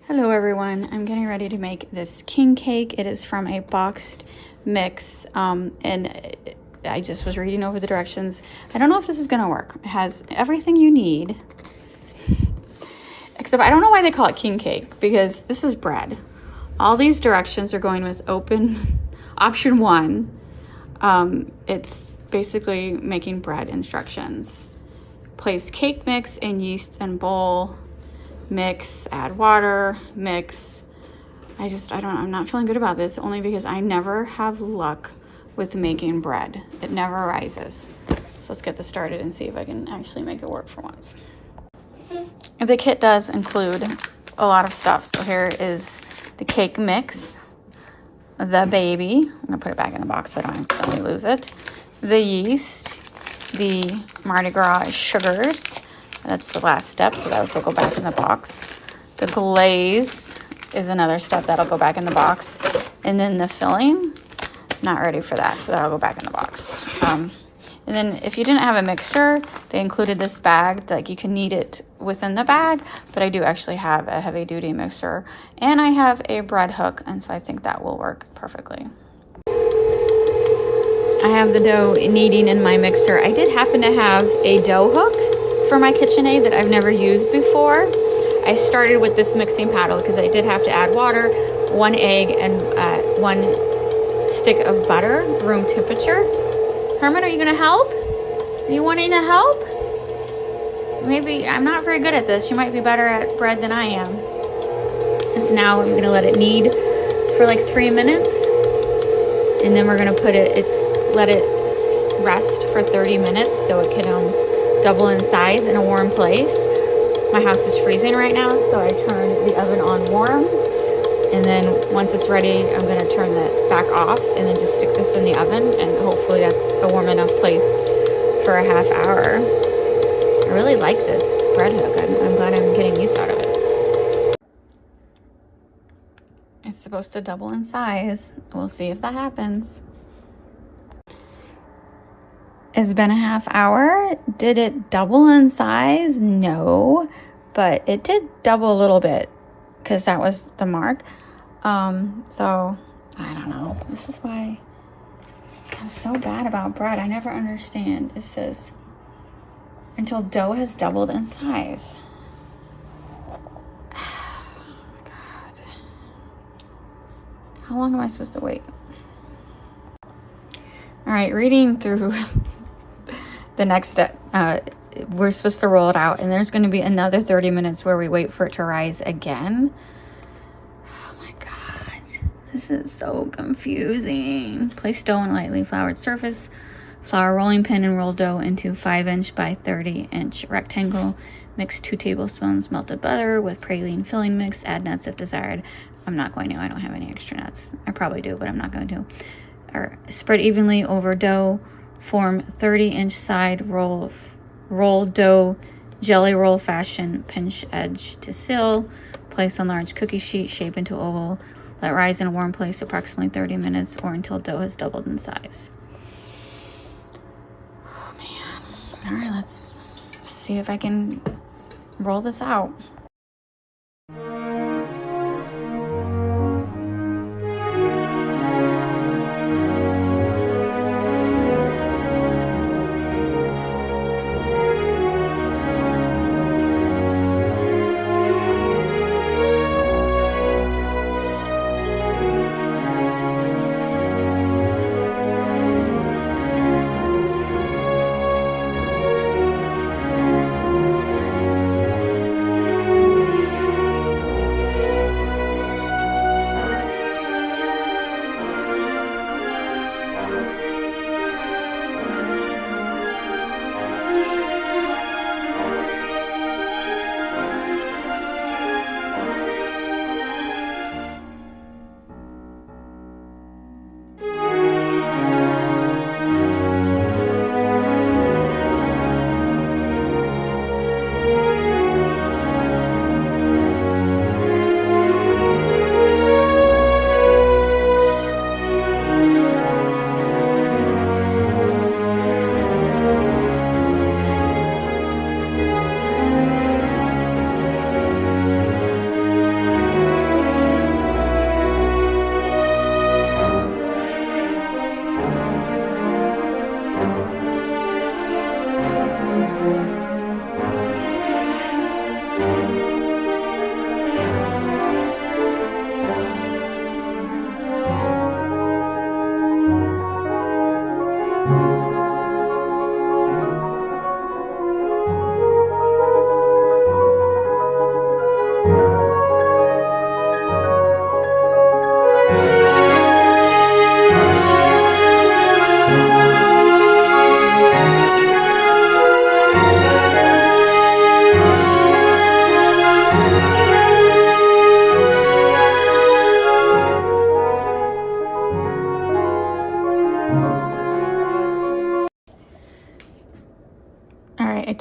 Hello everyone, I'm getting ready to make this king cake. It is from a boxed mix, and I just was reading over the directions. I don't know if this is gonna work. It has everything you need, except I don't know why they call it king cake, because this is bread. All these directions are going with open option 1. It's basically making bread instructions. Place cake mix in yeast and bowl. Mix, add water, mix. I'm not feeling good about this, only because I never have luck with making bread. It never rises. So let's get this started and see if I can actually make it work for once. The kit does include a lot of stuff. So here is the cake mix, the baby. I'm gonna put it back in the box so I don't accidentally lose it. The yeast, the Mardi Gras sugars. That's the last step, so that will go back in the box. The glaze is another step that'll go back in the box. And then the filling, not ready for that, so that'll go back in the box. And then if you didn't have a mixer, they included this bag, like you can knead it within the bag, but I do actually have a heavy duty mixer. And I have a bread hook, and so I think that will work perfectly. I have the dough kneading in my mixer. I did happen to have a dough hook for my KitchenAid that I've never used before. I started with this mixing paddle because I did have to add water, 1 egg, and 1 stick of butter, room temperature. Herman, are you gonna help? Are you wanting to help? Maybe, I'm not very good at this. You might be better at bread than I am. And so now I'm gonna let it knead for like 3 minutes. And then we're gonna let it rest for 30 minutes so it can double in size in a warm place. My house is freezing right now, so I turned the oven on warm. And then once it's ready, I'm gonna turn that back off and then just stick this in the oven, and hopefully that's a warm enough place for a half hour. I really like this bread hook. I'm glad I'm getting use out of it. It's supposed to double in size. We'll see if that happens. It's been a half hour. Did it double in size? No, but it did double a little bit because that was the mark. So I don't know. This is why I'm so bad about bread. I never understand. It says until dough has doubled in size. Oh my God. How long am I supposed to wait? All right, reading through the next step, we're supposed to roll it out, and there's going to be another 30 minutes where we wait for it to rise again. Oh my God, this is so confusing. Place dough on a lightly floured surface. Flour rolling pin and roll dough into 5-inch by 30-inch rectangle. Mix 2 tablespoons melted butter with praline filling mix. Add nuts if desired. I'm not going to. I don't have any extra nuts. I probably do, but I'm not going to. Or spread evenly over dough. Form 30-inch side roll dough, jelly roll fashion, pinch edge to seal. Place on large cookie sheet, shape into oval. Let rise in a warm place approximately 30 minutes or until dough has doubled in size. Oh man. All right, let's see if I can roll this out.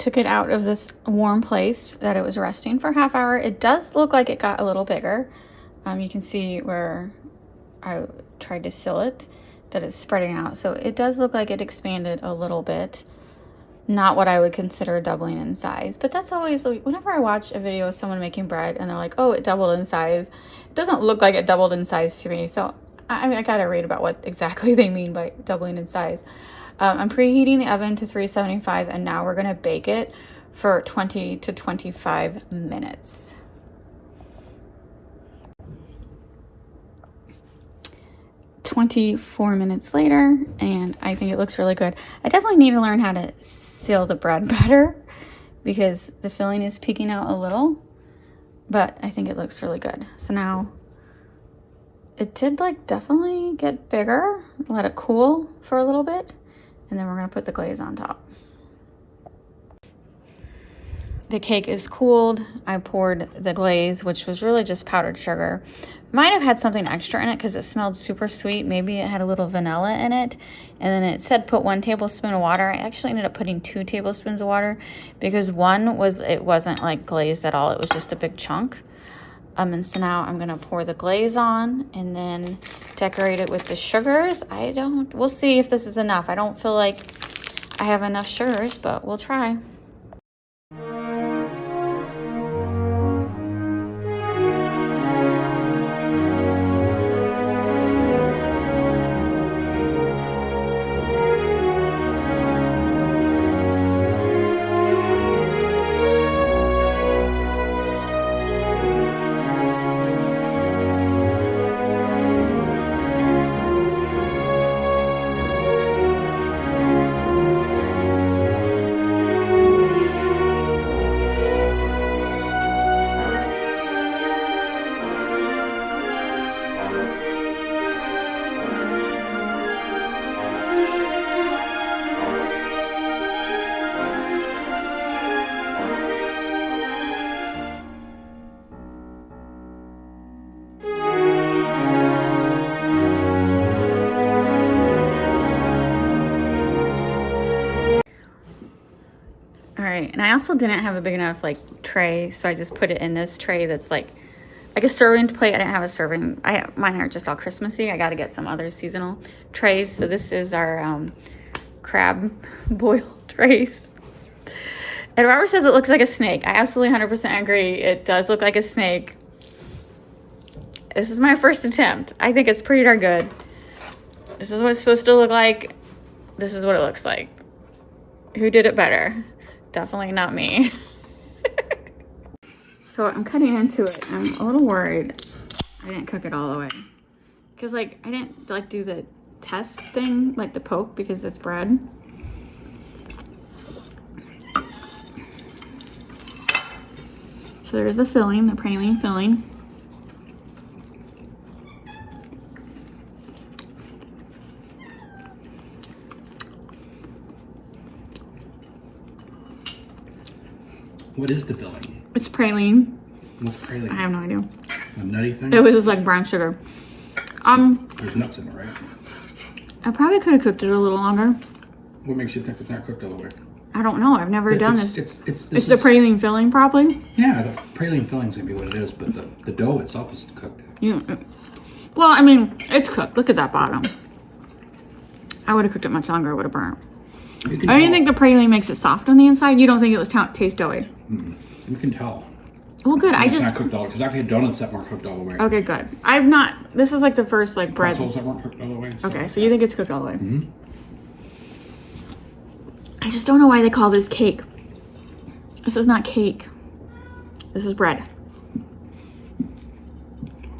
took it out of this warm place that it was resting for a half hour. It does look like it got a little bigger. You can see where I tried to seal it, that it's spreading out. So it does look like it expanded a little bit. Not what I would consider doubling in size, but that's always like, whenever I watch a video of someone making bread and they're like, oh, it doubled in size, it doesn't look like it doubled in size to me. So I gotta read about what exactly they mean by doubling in size. I'm preheating the oven to 375, and now we're gonna bake it for 20 to 25 minutes. "24 minutes later, and I think it looks really good. I definitely need to learn how to seal the bread better because the filling is peeking out a little, but I think it looks really good. So now it did like definitely get bigger. Let it cool for a little bit, and then we're gonna put the glaze on top. The cake is cooled. I poured the glaze, which was really just powdered sugar. Might have had something extra in it because it smelled super sweet. Maybe it had a little vanilla in it. And then it said put 1 tablespoon of water. I actually ended up putting 2 tablespoons of water because it wasn't like glazed at all. It was just a big chunk. And so now I'm gonna pour the glaze on and then decorate it with the sugars. We'll see if this is enough. I don't feel like I have enough sugars, but we'll try. And I also didn't have a big enough like tray, so I just put it in this tray that's like a serving plate. I didn't have a serving. Mine are just all Christmassy. I got to get some other seasonal trays. So this is our crab boil trays. And Robert says it looks like a snake. I absolutely 100% agree. It does look like a snake. This is my first attempt. I think it's pretty darn good. This is what it's supposed to look like. This is what it looks like. Who did it better? Definitely not me. So I'm cutting into it. I'm a little worried I didn't cook it all the way. Because like I didn't like do the test thing, like the poke, because it's bread. So there's the filling, the praline filling. What is the filling? It's praline. What's praline? I have no idea. A nutty thing? It was just like brown sugar. There's nuts in it, right? I probably could have cooked it a little longer. What makes you think it's not cooked all the way? I don't know. I've never done this. It's the praline filling, probably. Yeah, the praline filling's gonna be what it is, but the dough itself is cooked. Yeah. Well, I mean, it's cooked. Look at that bottom. I would have cooked it much longer. It would have burnt. I didn't think the praline makes it soft on the inside. You don't think it was taste doughy? You can tell. Well, good. It's not cooked all because I've had donuts that weren't cooked all the way. Okay, good. I've not. This is like the first like bread. Pretzels that weren't cooked all the way. Okay, so you think it's cooked all the way? I just don't know why they call this cake. This is not cake. This is bread.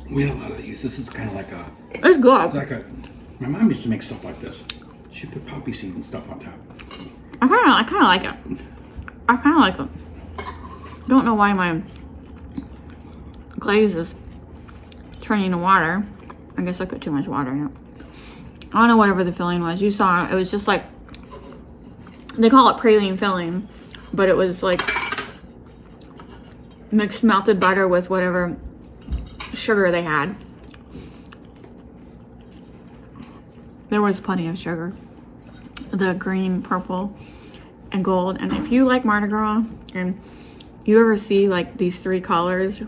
We had a lot of these. This is kind of like a. It's good. My mom used to make stuff like this. She put poppy seed and stuff on top. I kind of like it. I kind of like it. Don't know why my glaze is turning to water. I guess I put too much water in it. I don't know, whatever the filling was. You saw it was just like, they call it praline filling, but it was like mixed melted butter with whatever sugar they had. There was plenty of sugar. The green, purple, and gold. And if you like Mardi Gras and you ever see like these 3 colors,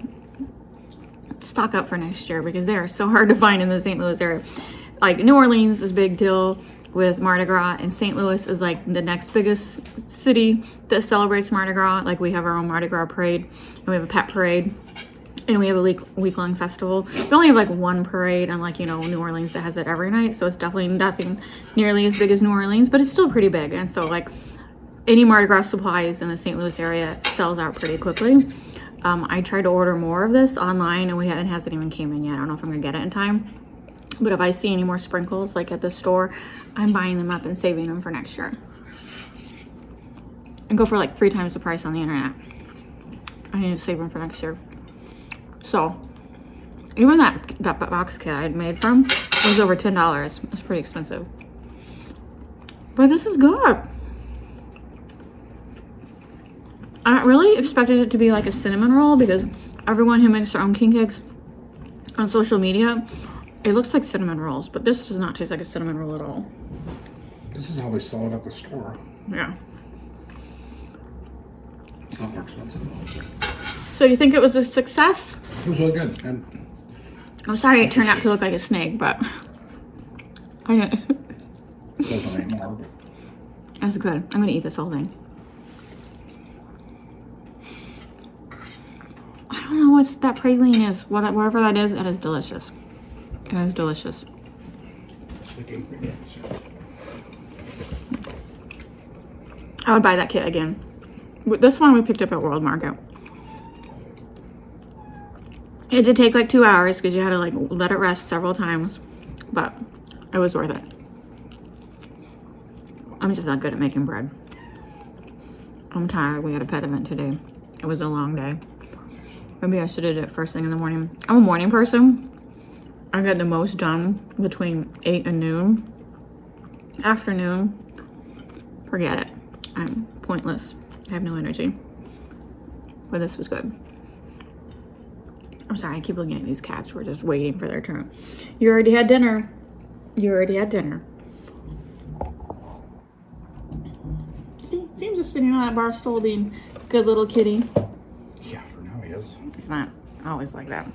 stock up for next year because they are so hard to find in the St. Louis area. Like New Orleans is a big deal with Mardi Gras, and St. Louis is like the next biggest city that celebrates Mardi Gras. Like we have our own Mardi Gras parade, and we have a pet parade, and we have a week-long festival. We only have like 1 parade, unlike, you know, New Orleans that has it every night. So it's definitely nothing nearly as big as New Orleans, but it's still pretty big. And so like any Mardi Gras supplies in the St. Louis area sells out pretty quickly. I tried to order more of this online, and it hasn't even came in yet. I don't know if I'm gonna get it in time. But if I see any more sprinkles like at the store, I'm buying them up and saving them for next year. And go for like 3 times the price on the internet. I need to save them for next year. So, even that box kit I had made from was over $10. It was pretty expensive. But this is good. I really expected it to be like a cinnamon roll because everyone who makes their own king cakes on social media, it looks like cinnamon rolls, but this does not taste like a cinnamon roll at all. This is how they sell it at the store. Yeah. It's not more expensive though. So you think it was a success? It was really good. And I'm sorry it turned out to look like a snake, but I know. it doesn't anymore. But That's good. I'm gonna eat this whole thing. I don't know what that praline is. Whatever that is, it is delicious. It is delicious. it's like ingredients. I would buy that kit again. This one we picked up at World Market. It did take like 2 hours because you had to like let it rest several times, but it was worth it. I'm just not good at making bread. I'm tired. We had a pet event today. It was a long day. Maybe I should have did it first thing in the morning. I'm a morning person. I get the most done between 8 and noon. Afternoon, forget it. I'm pointless. I have no energy. But this was good. I'm sorry, I keep looking at these cats. We're just waiting for their turn. You already had dinner. You already had dinner. See, seems just sitting on that bar stool being a good little kitty. Yeah, for now he is. It's not always like that.